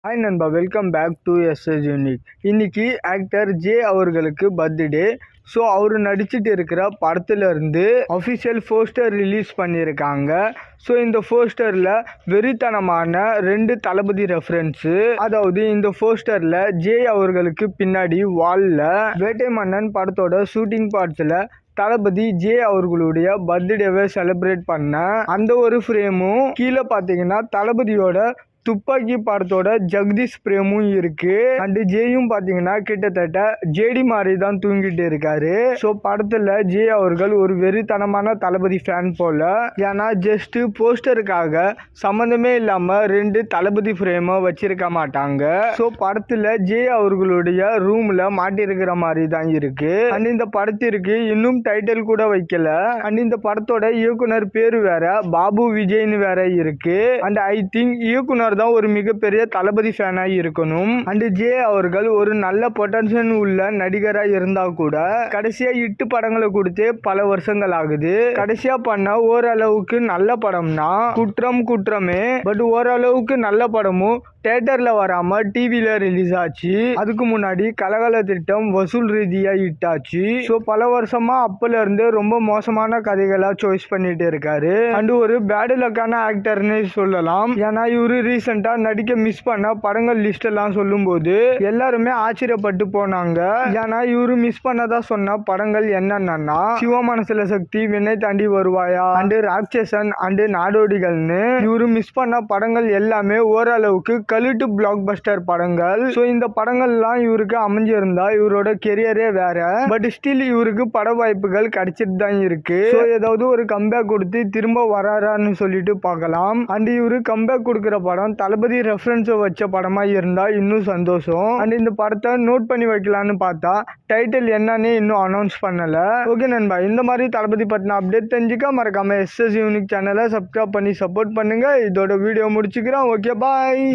Hi நண்பா, welcome back to SS unique. இன்னைக்கு actor J அவர்களுக்கு பர்த்டே. ஸோ அவர் நடிச்சிட்டு இருக்கிற படத்துலேருந்து அஃபிஷியல் போஸ்டர் ரிலீஸ் பண்ணியிருக்காங்க. ஸோ இந்த போஸ்டரில் வெறித்தனமான 2 தளபதி ரெஃபரன்ஸு. அதாவது இந்த போஸ்டரில் ஜே அவர்களுக்கு பின்னாடி வாலில் வேட்டை மன்னன் படத்தோட ஷூட்டிங் பார்ட்ஸில் தளபதி ஜே அவர்களுடைய பர்த்டேவை செலிப்ரேட் பண்ண அந்த ஒரு ஃப்ரேமும், கீழே பார்த்தீங்கன்னா தளபதியோட துப்பாக்கி படத்தோட ஜெகதீஷ் பிரேமும் இருக்கு. அண்ட் ஜேயும் பாத்தீங்கன்னா கிட்டத்தட்ட ஜேடி மாதிரி தான் தூங்கிட்டு இருக்காரு. ஸோ படத்துல ஜே அவர்கள் ஒரு வெறித்தனமான தளபதி ஃபேன் போல. ஏன்னா ஜஸ்ட் போஸ்டருக்காக சம்மந்தமே இல்லாம 2 தளபதி ஃப்ரேமை வச்சிருக்க மாட்டாங்க. ஸோ படத்துல ஜே அவர்களுடைய ரூம்ல மாட்டிருக்கிற மாதிரி தான் இருக்கு. அண்ட் இந்த படத்திற்கு இன்னும் டைட்டில் கூட வைக்கல. அண்ட் இந்த படத்தோட இயக்குனர் பேரு வேற பாபு விஜய்னு வேற இருக்கு. அண்ட் ஐ திங்க் இயக்குனர் தான் ஒரு மிகப்பெரிய தளபதி ஃபேனா இருக்கணும். அண்ட் ஜே அவர்கள் ஒரு நல்ல பொட்டன்ஷியல் உள்ள நடிகரா இருந்தா கூட கடைசியா 8 படங்களை கொடுத்து பல வருஷங்கள் ஆகுது. கடைசியா பண்ண ஓரளவுக்கு நல்ல படம்னா குற்றமே. பட் ஓரளவுக்கு நல்ல படமும் தியேட்டர்ல வராம டிவில ரிலீஸ் ஆச்சு. அதுக்கு முன்னாடி கலகல திட்டம் வசூல் ரீதியா ஹிட் ஆச்சு. ஸோ பல வருஷமா அப்பல இருந்து ரொம்ப மோசமான கதைகளா சாய்ஸ் பண்ணிட்டு இருக்காரு. அண்ட் ஒரு பேட் லக்கான ஆக்டர்னு சொல்லலாம். ஏன்னா இவரு ரீசெண்டா நடிக்க மிஸ் பண்ண படங்கள் லிஸ்ட் எல்லாம் சொல்லும் போது எல்லாருமே ஆச்சரியப்பட்டு போனாங்க. ஏன்னா இவரு மிஸ் பண்ணதா சொன்ன படங்கள் என்னன்னா சிவ மனசுல சக்தி, வினை தாண்டி வருவாயா, அண்ட் ராட்சசன் அண்ட் நாடோடிகள்னு இவரு மிஸ் பண்ண படங்கள் எல்லாமே ஓரளவுக்கு கலிட்டு பிளாக் பஸ்டர் படங்கள். ஸோ இந்த படங்கள்லாம் இவருக்கு அமைஞ்சிருந்தா இவரோட கெரியரே வேற. பட் ஸ்டில் இவருக்கு பட வாய்ப்புகள் கிடைச்சிட்டு தான் இருக்கு. ஸோ ஏதாவது ஒரு கம்பேக் கொடுத்து திரும்ப வராரான்னு சொல்லிட்டு பார்க்கலாம். அண்ட் இவரு கம்பேக் கொடுக்குற படம் தளபதி ரெஃபரன்ஸ் வச்ச படமா இருந்தா இன்னும் சந்தோஷம். அண்ட் இந்த படத்தை நோட் பண்ணி வைக்கலான்னு பார்த்தா டைட்டில் என்னன்னு இன்னும் அனௌன்ஸ் பண்ணல. ஓகே நண்பா, இந்த மாதிரி தளபதி பத்தின அப்டேட் தெரிஞ்சுக்க மறக்காம எஸ்எஸ் யூனிக் சேனலை சப்ஸ்கிரைப் பண்ணி சப்போர்ட் பண்ணுங்க. இதோட வீடியோ முடிச்சுக்கிறோம். ஓகே, பாய்.